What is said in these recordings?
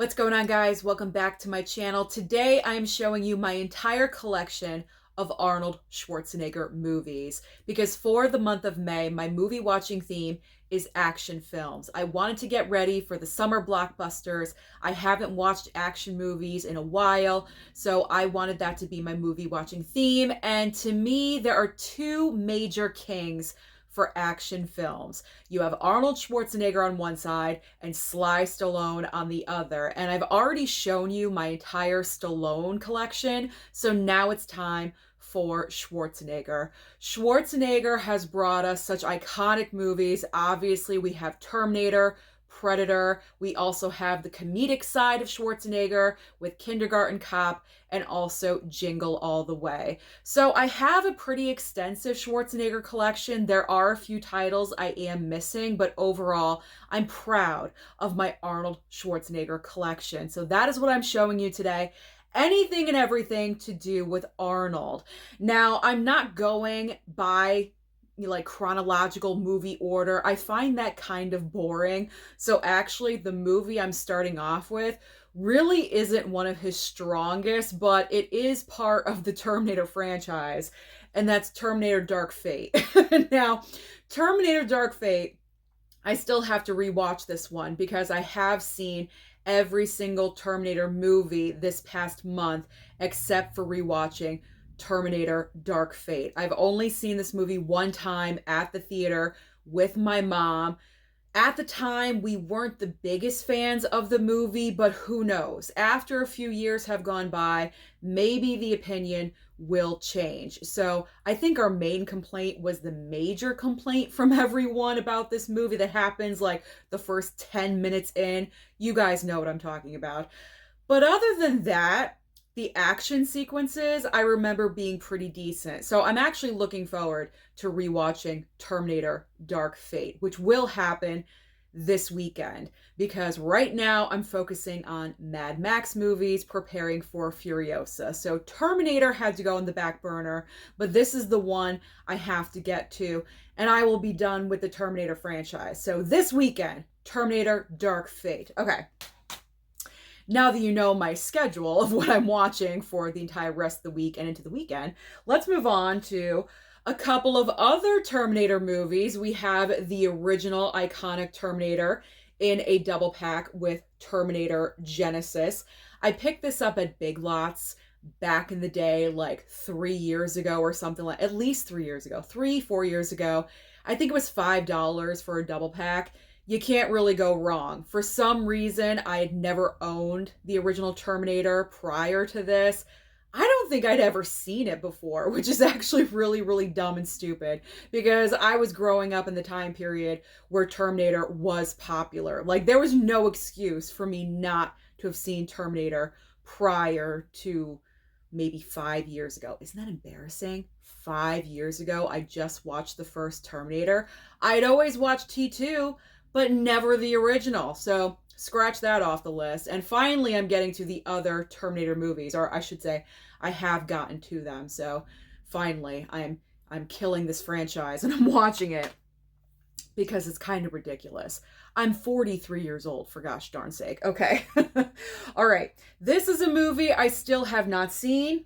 What's going on, guys? Welcome back to my channel. Today I am showing you my entire collection of Arnold Schwarzenegger movies because for the month of May, my movie watching theme is action films. I wanted to get ready for the summer blockbusters. I haven't watched action movies in a while, so I wanted that to be my movie watching theme. And to me, there are two major kings for action films. You have Arnold Schwarzenegger on one side and Sly Stallone on the other. And I've already shown you my entire Stallone collection, so now it's time for Schwarzenegger. Schwarzenegger has brought us such iconic movies. Obviously, we have Terminator, Predator. We also have the comedic side of Schwarzenegger with Kindergarten Cop and also Jingle All the Way. So I have a pretty extensive Schwarzenegger collection. There are a few titles I am missing, but overall, I'm proud of my Arnold Schwarzenegger collection. So that is what I'm showing you today. Anything and everything to do with Arnold. Now, I'm not going by like chronological movie order. I find that kind of boring. So actually the movie I'm starting off with really isn't one of his strongest, but it is part of the Terminator franchise, and that's Terminator Dark Fate. Now, Terminator Dark Fate, I still have to rewatch this one because I have seen every single Terminator movie this past month except for rewatching Terminator Dark Fate. I've only seen this movie one time at the theater with my mom. At the time, we weren't the biggest fans of the movie, but who knows? After a few years have gone by, maybe the opinion will change. So I think our main complaint was the major complaint from everyone about this movie that happens like the first 10 minutes in. You guys know what I'm talking about. But other than that, the action sequences I remember being pretty decent. So I'm actually looking forward to rewatching Terminator Dark Fate, which will happen this weekend because right now I'm focusing on Mad Max movies, preparing for Furiosa. So Terminator had to go on the back burner, but this is the one I have to get to, and I will be done with the Terminator franchise. So this weekend, Terminator Dark Fate. Okay. Now that you know my schedule of what I'm watching for the entire rest of the week and into the weekend, let's move on to a couple of other Terminator movies. We have the original iconic Terminator in a double pack with Terminator Genesis. I picked this up at Big Lots back in the day, like 3 years ago or something, like at least 3 years ago, 4 years ago. I think it was $5 for a double pack. You can't really go wrong. For some reason, I had never owned the original Terminator prior to this. I don't think I'd ever seen it before, which is actually really, really dumb and stupid because I was growing up in the time period where Terminator was popular. Like, there was no excuse for me not to have seen Terminator prior to maybe 5 years ago. Isn't that embarrassing? 5 years ago, I just watched the first Terminator. I'd always watched T2, but never the original. So scratch that off the list. And finally, I'm getting to the other Terminator movies, or I should say, I have gotten to them. So finally, I'm killing this franchise and I'm watching it because it's kind of ridiculous. I'm 43 years old, for gosh darn sake. Okay. All right. This is a movie I still have not seen.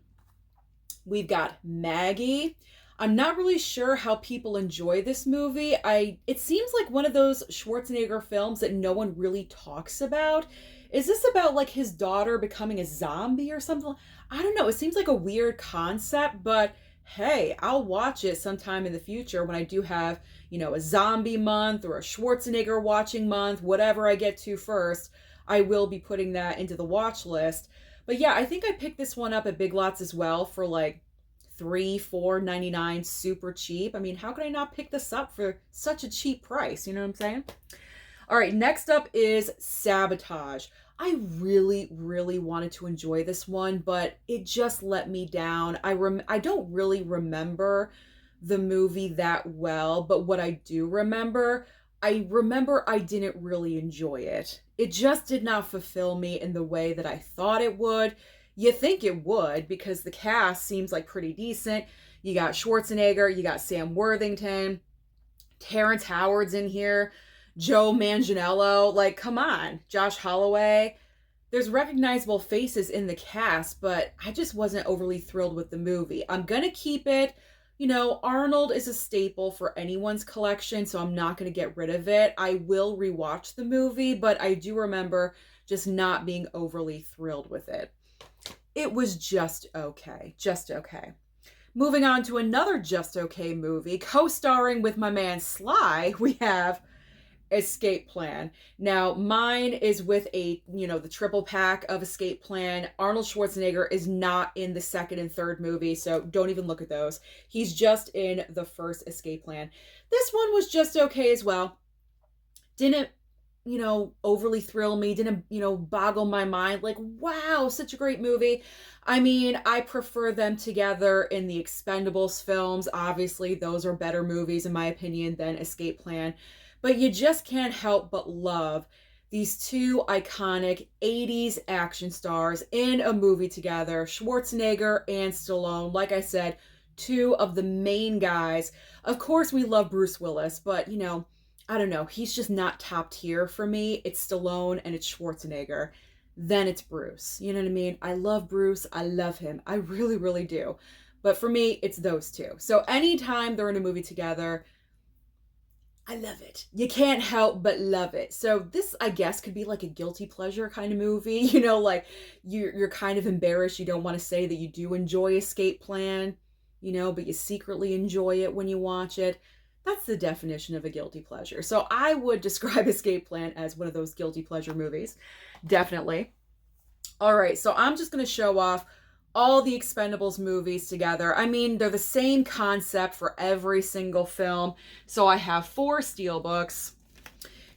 We've got Maggie. I'm not really sure how people enjoy this movie. It seems like one of those Schwarzenegger films that no one really talks about. Is this about like his daughter becoming a zombie or something? I don't know. It seems like a weird concept, but hey, I'll watch it sometime in the future when I do have, a zombie month or a Schwarzenegger watching month, whatever I get to first. I will be putting that into the watch list. But yeah, I think I picked this one up at Big Lots as well for like $3-4.99, super cheap. I mean, how could I not pick this up for such a cheap price? You know what I'm saying? All right, next up is Sabotage. I really, really wanted to enjoy this one, but it just let me down. I don't really remember the movie that well, but what I do remember, I didn't really enjoy it. It just did not fulfill me in the way that I thought it would. You think it would because the cast seems like pretty decent. You got Schwarzenegger, you got Sam Worthington, Terrence Howard's in here, Joe Manganiello. Like, come on, Josh Holloway. there's recognizable faces in the cast, but I just wasn't overly thrilled with the movie. I'm gonna keep it. Arnold is a staple for anyone's collection, so I'm not gonna get rid of it. I will rewatch the movie, but I do remember just not being overly thrilled with it. It was just okay. Just okay. Moving on to another just okay movie, co-starring with my man Sly, we have Escape Plan. Now, mine is with the triple pack of Escape Plan. Arnold Schwarzenegger is not in the second and third movie, so don't even look at those. He's just in the first Escape Plan. This one was just okay as well. Didn't, overly thrill me, didn't, boggle my mind. Like, wow, such a great movie. I mean, I prefer them together in the Expendables films. Obviously, those are better movies, in my opinion, than Escape Plan. But you just can't help but love these two iconic 80s action stars in a movie together, Schwarzenegger and Stallone. Like I said, two of the main guys. Of course, we love Bruce Willis, but, I don't know. He's just not top tier for me. It's Stallone and it's Schwarzenegger. Then it's Bruce. You know what I mean? I love Bruce. I love him. I really, really do. But for me, it's those two. So anytime they're in a movie together, I love it. You can't help but love it. So this, I guess, could be like a guilty pleasure kind of movie. Like you're kind of embarrassed. You don't want to say that you do enjoy Escape Plan, but you secretly enjoy it when you watch it. That's the definition of a guilty pleasure. So I would describe Escape Plan as one of those guilty pleasure movies. Definitely. All right, so I'm just going to show off all the Expendables movies together. I mean, they're the same concept for every single film. So I have 4 steelbooks.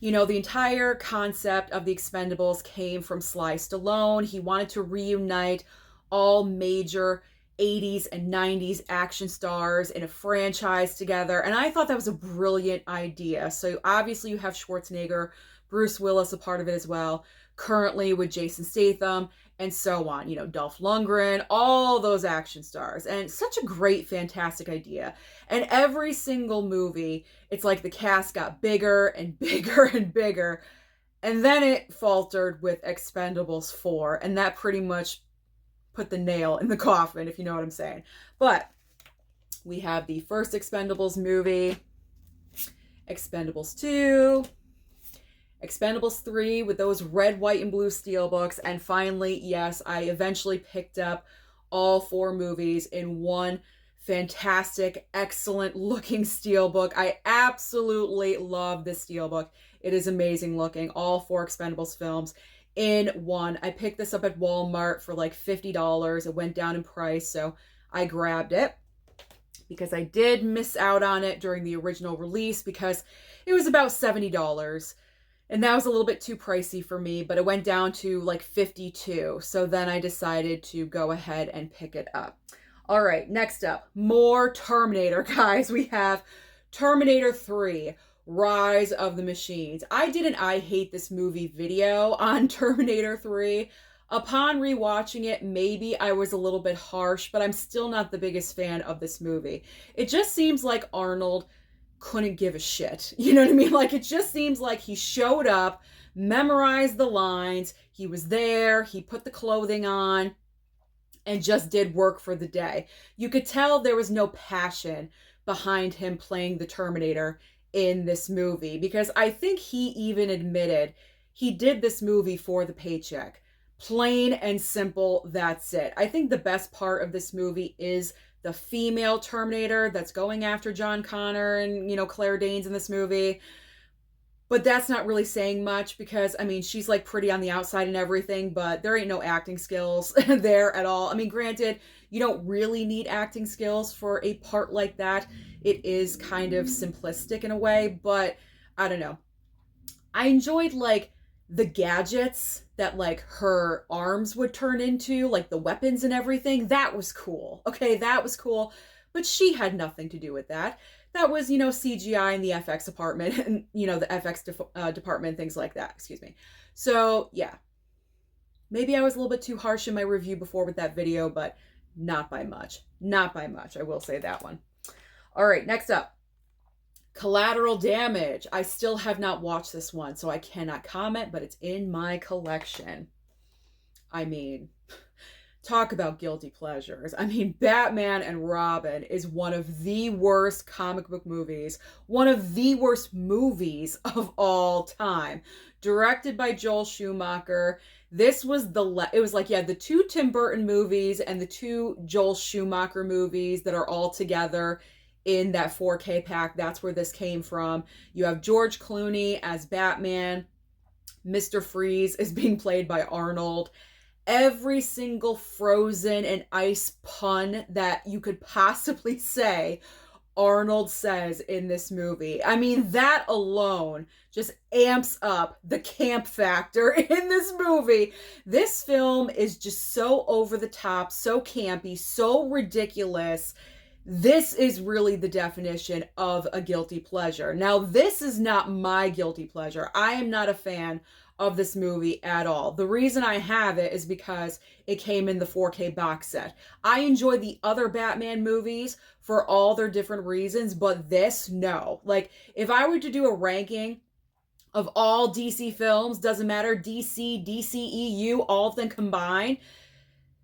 The entire concept of the Expendables came from Sly Stallone. He wanted to reunite all major 80s and 90s action stars in a franchise together. And I thought that was a brilliant idea. So obviously you have Schwarzenegger, Bruce Willis a part of it as well, currently with Jason Statham, and so on. Dolph Lundgren, all those action stars. And such a great, fantastic idea. And every single movie, it's like the cast got bigger and bigger and bigger. And then it faltered with Expendables 4. And that pretty much put the nail in the coffin, if you know what I'm saying. But we have the first Expendables movie, Expendables 2, Expendables 3 with those red, white, and blue steelbooks. And finally, yes, I eventually picked up all 4 movies in one fantastic, excellent looking steelbook. I absolutely love this steelbook. It is amazing looking. All 4 Expendables films in one. I picked this up at Walmart for like $50. It went down in price, so I grabbed it because I did miss out on it during the original release because it was about $70. And that was a little bit too pricey for me, but it went down to like $52. So then I decided to go ahead and pick it up. All right, next up, more Terminator, guys. We have Terminator 3. Rise of the Machines. I did an I hate this movie video on Terminator 3. Upon rewatching it, maybe I was a little bit harsh, but I'm still not the biggest fan of this movie. It just seems like Arnold couldn't give a shit. You know what I mean? Like, it just seems like he showed up, memorized the lines, he was there, he put the clothing on, and just did work for the day. You could tell there was no passion behind him playing the Terminator in this movie, because I think he even admitted he did this movie for the paycheck. Plain and simple, that's it. I think the best part of this movie is the female Terminator that's going after John Connor and, Claire Danes in this movie. But that's not really saying much because, I mean, she's like pretty on the outside and everything, but there ain't no acting skills there at all. I mean, granted, you don't really need acting skills for a part like that. It is kind of simplistic in a way, but I don't know. I enjoyed like the gadgets that like her arms would turn into, like the weapons and everything. That was cool. Okay, that was cool. But she had nothing to do with that. That was, CGI in the FX department and, the FX department, things like that. Excuse me. So, yeah. Maybe I was a little bit too harsh in my review before with that video, but not by much. Not by much. I will say that one. All right, next up. Collateral Damage. I still have not watched this one, so I cannot comment, but it's in my collection. I mean, talk about guilty pleasures. I mean, Batman and Robin is one of the worst comic book movies, one of the worst movies of all time. Directed by Joel Schumacher. This was it was like, yeah, the two Tim Burton movies and the two Joel Schumacher movies that are all together in that 4K pack. That's where this came from. You have George Clooney as Batman. Mr. Freeze is being played by Arnold. Every single Frozen and ice pun that you could possibly say, Arnold says in this movie. I mean, that alone just amps up the camp factor in this movie. This film is just so over the top, so campy, so ridiculous. This is really the definition of a guilty pleasure. Now, this is not my guilty pleasure. I am not a fan of this movie at all. The reason I have it is because it came in the 4K box set. I enjoy the other Batman movies for all their different reasons, but this, no. Like, if I were to do a ranking of all DC films, doesn't matter, DC, DCEU, all of them combined,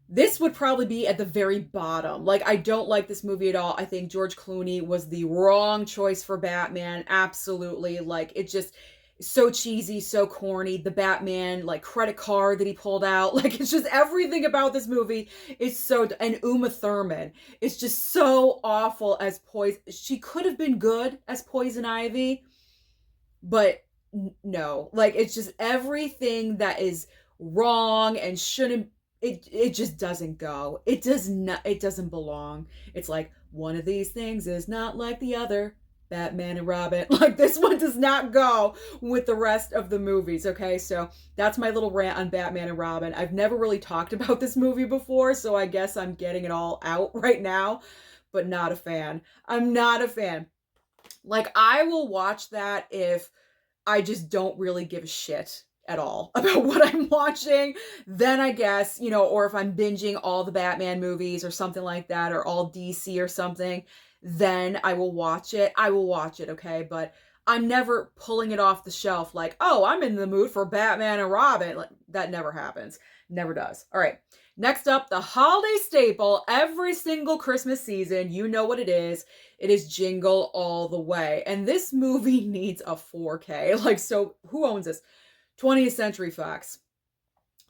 this would probably be at the very bottom. Like, I don't like this movie at all. I think George Clooney was the wrong choice for Batman. Absolutely. Like, it just, so cheesy, so corny. The Batman, like, credit card that he pulled out. Like, it's just everything about this movie is so, and Uma Thurman is just so awful as Poison. She could have been good as Poison Ivy, but no. Like, it's just everything that is wrong and shouldn't, it just doesn't go. It does not, it doesn't belong. It's like, one of these things is not like the other. Batman and Robin. Like, this one does not go with the rest of the movies, okay? So that's my little rant on Batman and Robin. I've never really talked about this movie before, so I guess I'm getting it all out right now, but not a fan. I'm not a fan. Like, I will watch that if I just don't really give a shit at all about what I'm watching. Then I guess, you know, or if I'm binging all the Batman movies or something like that, or all DC or something, then I will watch it. I will watch it, okay? But I'm never pulling it off the shelf like, oh, I'm in the mood for Batman and Robin. Like, that never happens. Never does. All right. Next up, the holiday staple every single Christmas season. You know what it is. It is Jingle All the Way. And this movie needs a 4K. Like, so who owns this? 20th Century Fox.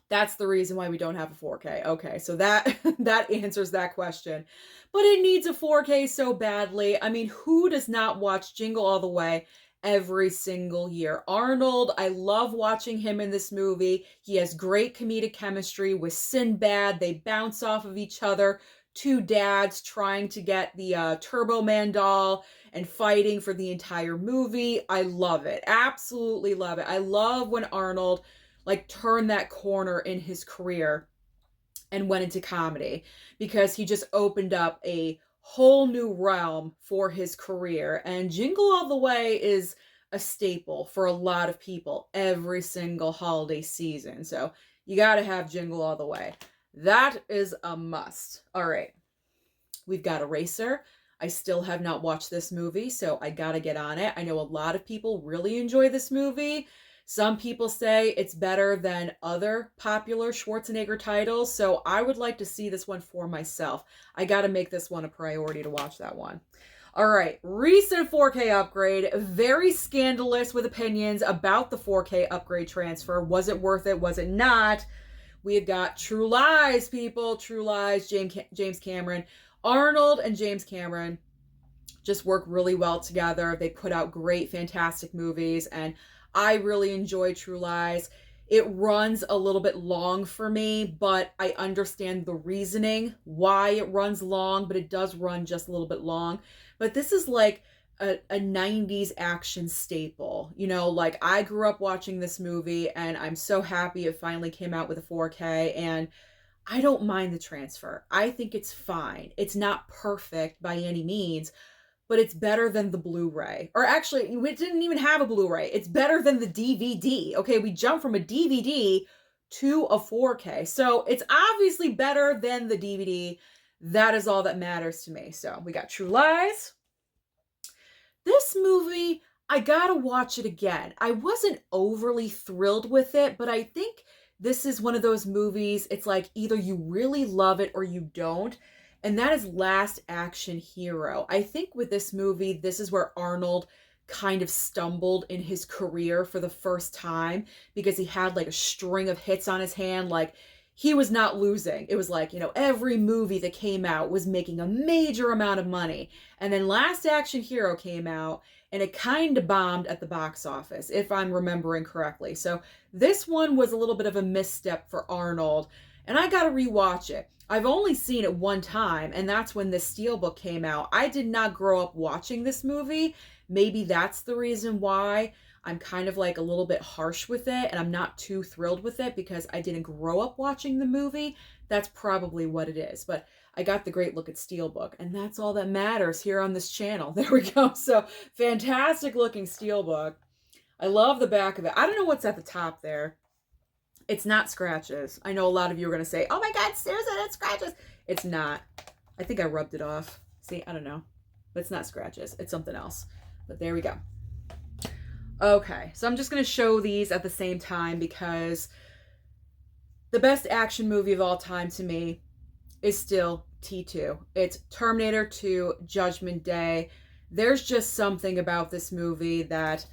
That's the reason why we don't have a 4K. Okay, so that answers that question. But it needs a 4K so badly. I mean, who does not watch Jingle All the Way every single year? Arnold, I love watching him in this movie. He has great comedic chemistry with Sinbad. They bounce off of each other. Two dads trying to get the Turbo Man doll and fighting for the entire movie. I love it. Absolutely love it. I love when Arnold like turned that corner in his career and went into comedy, because he just opened up a whole new realm for his career. And Jingle All the Way is a staple for a lot of people every single holiday season. So you got to have Jingle All the Way. That is a must. All right. We've got Eraser. I still have not watched this movie, so I got to get on it. I know a lot of people really enjoy this movie. Some people say it's better than other popular Schwarzenegger titles, so I would like to see this one for myself. I got to make this one a priority to watch that one. All right, recent 4K upgrade, very scandalous with opinions about the 4K upgrade transfer. Was it worth it? Was it not? We have got True Lies, people. True Lies, James Cameron. Arnold and James Cameron just work really well together. They put out great, fantastic movies, and I really enjoy True Lies. It runs a little bit long for me, but I understand the reasoning why it runs long, but it does run just a little bit long. But this is like a 90s action staple. You know, like, I grew up watching this movie, and I'm so happy it finally came out with a 4K, and I don't mind the transfer. I think it's fine. It's not perfect by any means, but it's better than the Blu-ray. Or actually, we didn't even have a Blu-ray. It's better than the DVD. Okay, we jumped from a DVD to a 4K. So it's obviously better than the DVD. That is all that matters to me. So we got True Lies. This movie, I gotta watch it again. I wasn't overly thrilled with it, but I think this is one of those movies, it's like either you really love it or you don't. And that is Last Action Hero. I think with this movie, this is where Arnold kind of stumbled in his career for the first time because he had like a string of hits on his hand. Like he was not losing. It was like, every movie that came out was making a major amount of money. And then Last Action Hero came out and it kind of bombed at the box office, if I'm remembering correctly. So this one was a little bit of a misstep for Arnold, and I got to rewatch it. I've only seen it one time, and that's when the Steelbook came out. I did not grow up watching this movie. Maybe that's the reason why I'm kind of like a little bit harsh with it, and I'm not too thrilled with it because I didn't grow up watching the movie. That's probably what it is. But I got the great look at Steelbook, and that's all that matters here on this channel. There we go. So fantastic looking Steelbook. I love the back of it. I don't know what's at the top there. It's not scratches. I know a lot of you are going to say, oh my God, Susan, it's scratches. It's not. I think I rubbed it off. See, I don't know. But it's not scratches. It's something else. But there we go. Okay, so I'm just going to show these at the same time because the best action movie of all time to me is still T2. It's Terminator 2 Judgment Day. There's just something about this movie that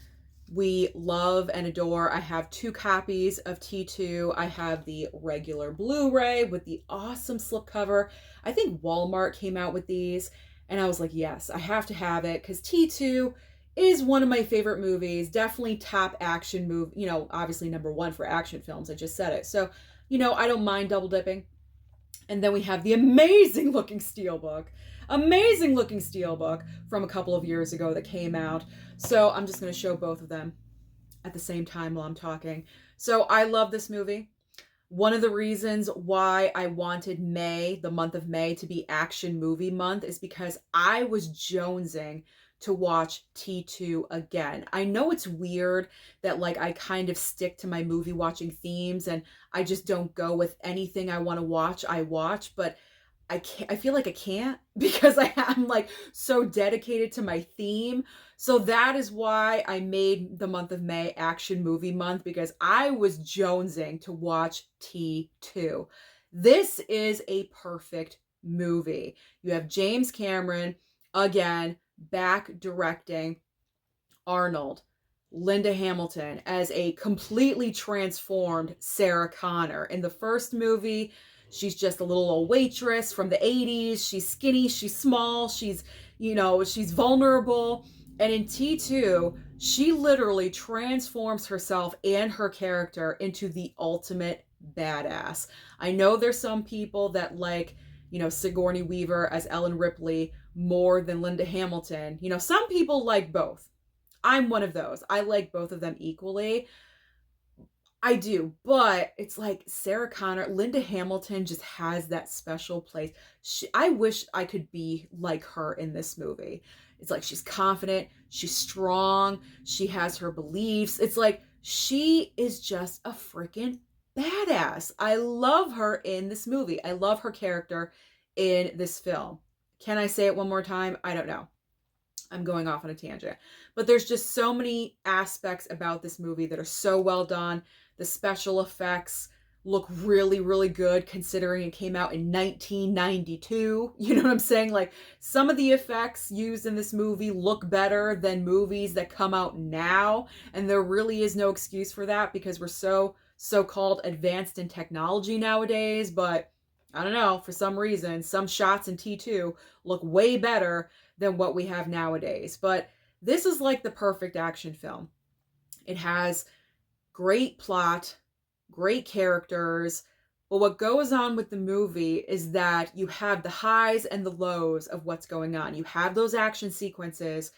we love and adore. I have 2 copies of T2. I have the regular Blu-ray with the awesome slipcover. I think Walmart came out with these, and I was like, yes, I have to have it because T2 is one of my favorite movies. Definitely top action movie. Obviously #1 for action films. I just said it. So, I don't mind double dipping. And then we have the amazing looking Steelbook. Amazing looking Steelbook from a couple of years ago that came out. So I'm just going to show both of them at the same time while I'm talking. So I love this movie. One of the reasons why I wanted May, the month of May, to be action movie month is because I was jonesing to watch T2 again. I know it's weird that like I kind of stick to my movie watching themes and I just don't go with anything I want to watch, I watch, but I feel like I can't because I'm like so dedicated to my theme. So that is why I made the month of May action movie month, because I was jonesing to watch T2. This is a perfect movie. You have James Cameron again back directing Arnold, Linda Hamilton as a completely transformed Sarah Connor. In the first movie, she's just a little old waitress from the 80s. She's skinny, she's small, she's vulnerable. And in T2, she literally transforms herself and her character into the ultimate badass. I know there's some people that like, Sigourney Weaver as Ellen Ripley more than Linda Hamilton. Some people like both. I'm one of those. I like both of them equally. I do, but it's like Sarah Connor, Linda Hamilton just has that special place. I wish I could be like her in this movie. It's like she's confident, she's strong, she has her beliefs. It's like she is just a freaking badass. I love her in this movie. I love her character in this film. Can I say it one more time? I don't know. I'm going off on a tangent. But there's just so many aspects about this movie that are so well done. The special effects look really, really good considering it came out in 1992. You know what I'm saying? Like some of the effects used in this movie look better than movies that come out now. And there really is no excuse for that because we're so-called advanced in technology nowadays. But I don't know, for some reason, some shots in T2 look way better than what we have nowadays. But this is like the perfect action film. It has great plot, great characters, but what goes on with the movie is that you have the highs and the lows of what's going on. You have those action sequences,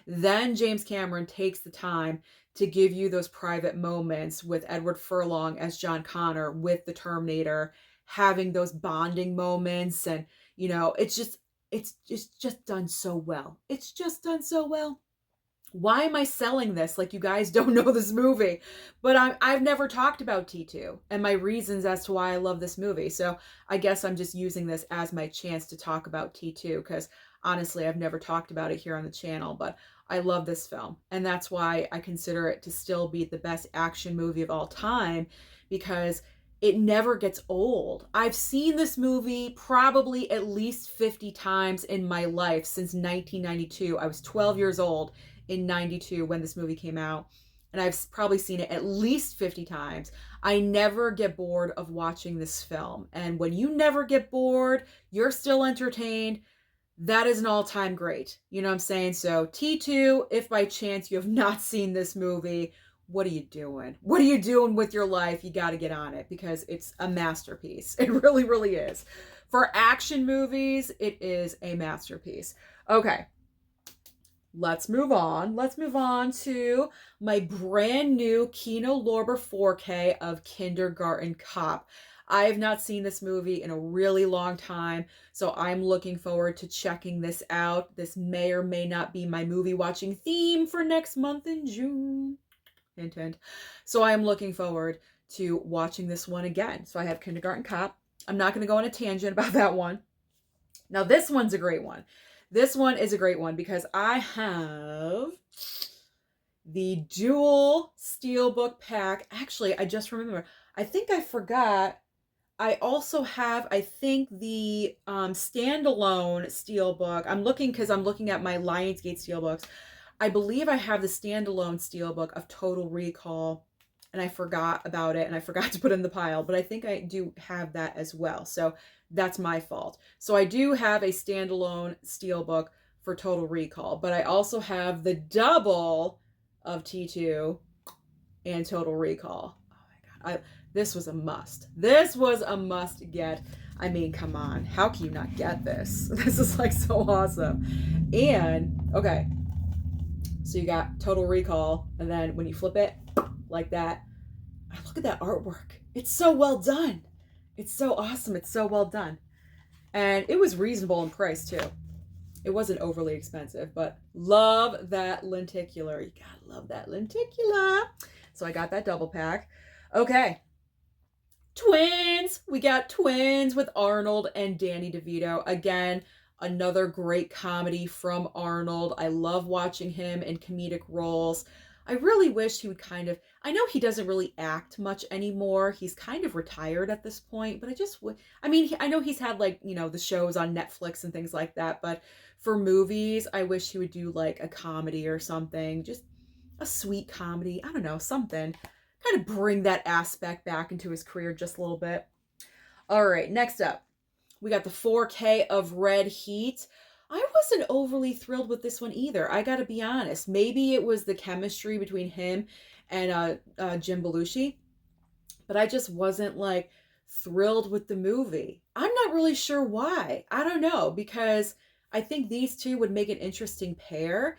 then James Cameron takes the time to give you those private moments with Edward Furlong as John Connor, with the Terminator, having those bonding moments, and it's just done so well. It's just done so well. Why am I selling this like you guys don't know this movie? But I've never talked about T2 and my reasons as to why I love this movie. So I guess I'm just using this as my chance to talk about T2 because honestly, I've never talked about it here on the channel, but I love this film. And that's why I consider it to still be the best action movie of all time, because it never gets old. I've seen this movie probably at least 50 times in my life since 1992. I was 12 years old in 92 when this movie came out, and I've probably seen it at least 50 times. I never get bored of watching this film. And when you never get bored, you're still entertained. That is an all-time great. You know what I'm saying? So T2, if by chance you have not seen this movie, what are you doing? What are you doing with your life? You got to get on it because it's a masterpiece. It really, really is. For action movies, it is a masterpiece. Okay, let's move on. Let's move on to my brand new Kino Lorber 4K of Kindergarten Cop. I have not seen this movie in a really long time, so I'm looking forward to checking this out. This may or may not be my movie watching theme for next month in June. Hint, hint. So I am looking forward to watching this one again. So I have Kindergarten Cop. I'm not going to go on a tangent about that one. Now this one's a great one. This one is a great one because I have the dual steelbook pack. Actually, I just remember. I think I forgot. I also have, I think, the standalone steelbook. I'm looking because I'm looking at my Lionsgate steelbooks. I believe I have the standalone steelbook of Total Recall, and I forgot about it, and I forgot to put it in the pile, but I think I do have that as well. So that's my fault. So I do have a standalone steelbook for Total Recall, but I also have the double of T2 and Total Recall. Oh my God. This was a must. This was a must get. I mean, come on. How can you not get this? This is like so awesome. And, okay. So you got Total Recall, and then when you flip it like that, look at that artwork. It's so well done. It's so awesome. It's so well done. And it was reasonable in price, too. It wasn't overly expensive, but love that lenticular. You gotta love that lenticular. So I got that double pack. Okay. Twins! We got Twins with Arnold and Danny DeVito. Again, another great comedy from Arnold. I love watching him in comedic roles. I really wish he would kind of, I know he doesn't really act much anymore. He's kind of retired at this point, but I know he's had like, the shows on Netflix and things like that, but for movies, I wish he would do like a comedy or something, just a sweet comedy. I don't know, something. Kind of bring that aspect back into his career just a little bit. All right, next up, we got the 4K of Red Heat. I wasn't overly thrilled with this one either. I got to be honest. Maybe it was the chemistry between him and Jim Belushi, but I just wasn't like thrilled with the movie. I'm not really sure why. I don't know, because I think these two would make an interesting pair,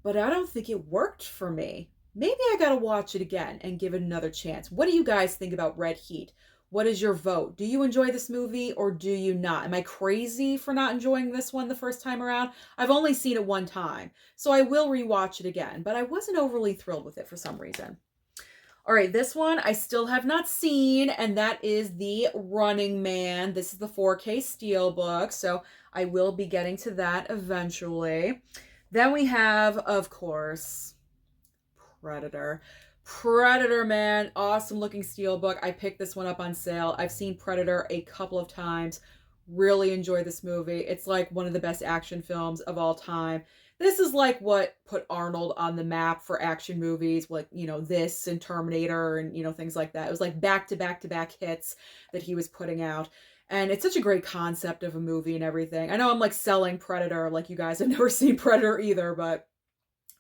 but I don't think it worked for me. Maybe I gotta watch it again and give it another chance. What do you guys think about Red Heat? What is your vote? Do you enjoy this movie or do you not? Am I crazy for not enjoying this one the first time around? I've only seen it one time, so I will rewatch it again, but I wasn't overly thrilled with it for some reason. All right, this one I still have not seen, and that is The Running Man. This is the 4K Steelbook, so I will be getting to that eventually. Then we have, of course, Predator. Predator, man. Awesome looking steelbook. I picked this one up on sale. I've seen Predator a couple of times. Really enjoy this movie. It's like one of the best action films of all time. This is like what put Arnold on the map for action movies, like, this and Terminator and, things like that. It was like back-to-back-to-back hits that he was putting out. And it's such a great concept of a movie and everything. I know I'm like selling Predator, like you guys have never seen Predator either, but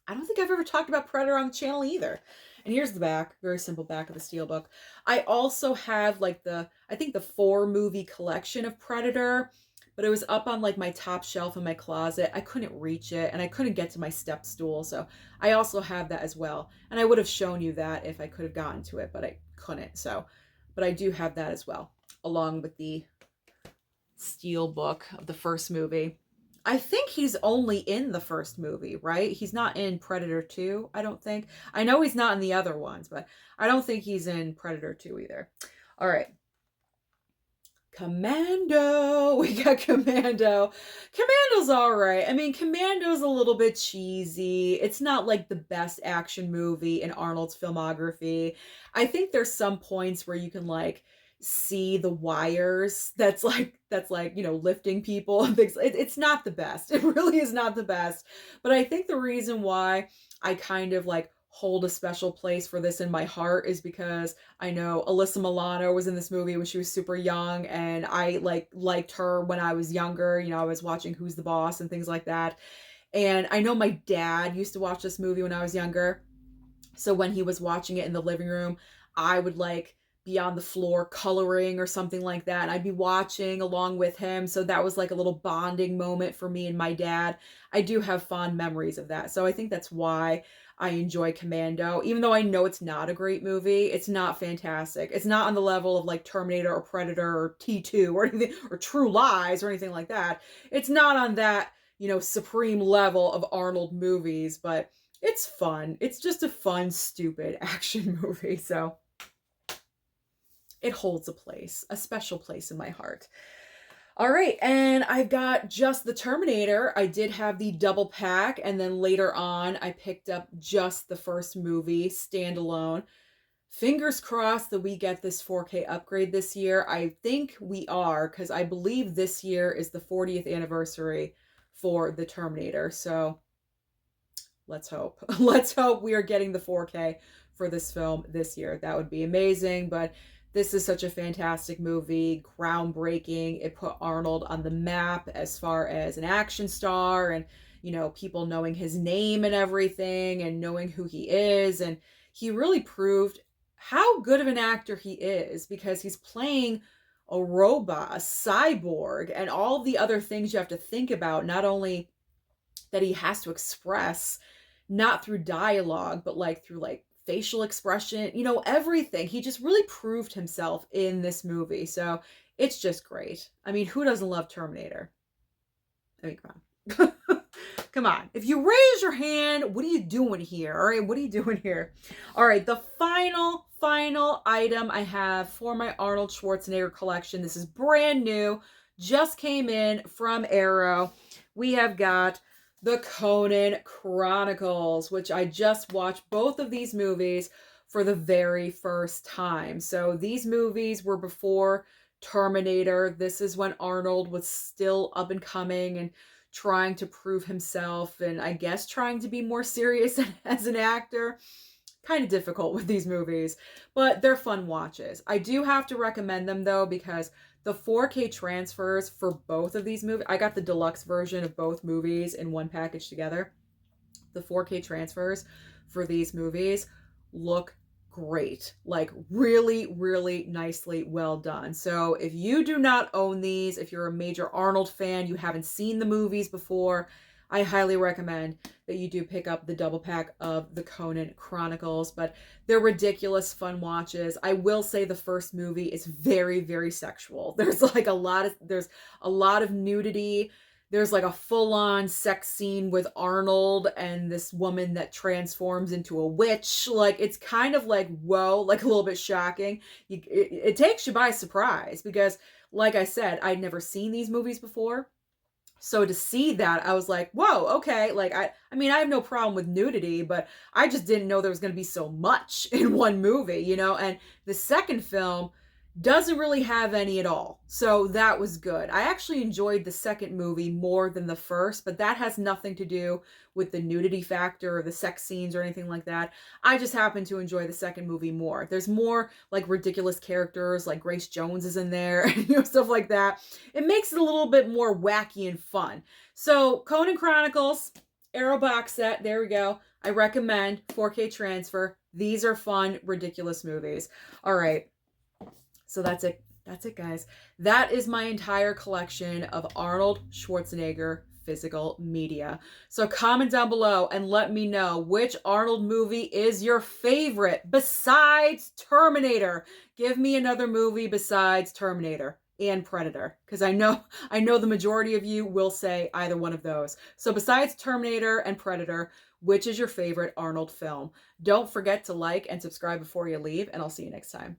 I don't think I've ever talked about Predator on the channel either. And here's the back, very simple back of the steelbook. I also have like the 4-movie collection of Predator, but it was up on like my top shelf in my closet. I couldn't reach it and I couldn't get to my step stool. So I also have that as well. And I would have shown you that if I could have gotten to it, but I couldn't. But I do have that as well, along with the steelbook of the first movie. I think he's only in the first movie, right? He's not in Predator 2, I don't think. I know he's not in the other ones, but I don't think he's in Predator 2 either. All right. Commando. We got Commando. Commando's all right. I mean, Commando's a little bit cheesy. It's not like the best action movie in Arnold's filmography. I think there's some points where you can like see the wires that's like, lifting people and things. It's not the best. It really is not the best. But I think the reason why I kind of like hold a special place for this in my heart is because I know Alyssa Milano was in this movie when she was super young, and I liked her when I was younger. I was watching Who's the Boss and things like that. And I know my dad used to watch this movie when I was younger. So when he was watching it in the living room, I would like be on the floor coloring or something like that. And I'd be watching along with him. So that was like a little bonding moment for me and my dad. I do have fond memories of that. So I think that's why I enjoy Commando. Even though I know it's not a great movie, it's not fantastic. It's not on the level of like Terminator or Predator or T2 or anything, or True Lies or anything like that. It's not on that, supreme level of Arnold movies, but it's fun. It's just a fun, stupid action movie. So it holds a special place in my heart. All right, and I've got just the Terminator. I did have the double pack, and then later on, I picked up just the first movie, standalone. Fingers crossed that we get this 4K upgrade this year. I think we are, because I believe this year is the 40th anniversary for the Terminator. So let's hope. Let's hope we are getting the 4K for this film this year. That would be amazing, but this is such a fantastic movie, groundbreaking. It put Arnold on the map as far as an action star, and, people knowing his name and everything and knowing who he is. And he really proved how good of an actor he is, because he's playing a robot, a cyborg, and all the other things you have to think about, not only that he has to express, not through dialogue, but like through like facial expression, everything. He just really proved himself in this movie. So it's just great. I mean, who doesn't love Terminator? I mean, come on. Come on. If you raise your hand, what are you doing here? All right, what are you doing here? All right, the final item I have for my Arnold Schwarzenegger collection. This is brand new, just came in from Arrow. We have got the Conan Chronicles, which I just watched both of these movies for the very first time. So these movies were before Terminator. This is when Arnold was still up and coming and trying to prove himself, and I guess trying to be more serious as an actor. Kind of difficult with these movies, but they're fun watches. I do have to recommend them though, because the 4K transfers for both of these movies, I got the deluxe version of both movies in one package together. The 4K transfers for these movies look great. Like really, really nicely well done. So if you do not own these, if you're a major Arnold fan, you haven't seen the movies before, I highly recommend that you do pick up the double pack of the Conan Chronicles, but they're ridiculous fun watches. I will say the first movie is very, very sexual. There's a lot of nudity. There's like a full-on sex scene with Arnold and this woman that transforms into a witch. Like, it's kind of like, whoa, like a little bit shocking. It takes you by surprise because, like I said, I'd never seen these movies before. So to see that, I was like, whoa, okay. Like, I mean, I have no problem with nudity, but I just didn't know there was going to be so much in one movie, And the second film doesn't really have any at all. So that was good. I actually enjoyed the second movie more than the first, but that has nothing to do with the nudity factor or the sex scenes or anything like that. I just happen to enjoy the second movie more. There's more like ridiculous characters, like Grace Jones is in there, stuff like that. It makes it a little bit more wacky and fun. So Conan Chronicles, Arrow box set, there we go. I recommend 4K transfer. These are fun, ridiculous movies. All right. So that's it. That's it, guys. That is my entire collection of Arnold Schwarzenegger physical media. So comment down below and let me know which Arnold movie is your favorite besides Terminator. Give me another movie besides Terminator and Predator, because I know the majority of you will say either one of those. So besides Terminator and Predator, which is your favorite Arnold film? Don't forget to like and subscribe before you leave, and I'll see you next time.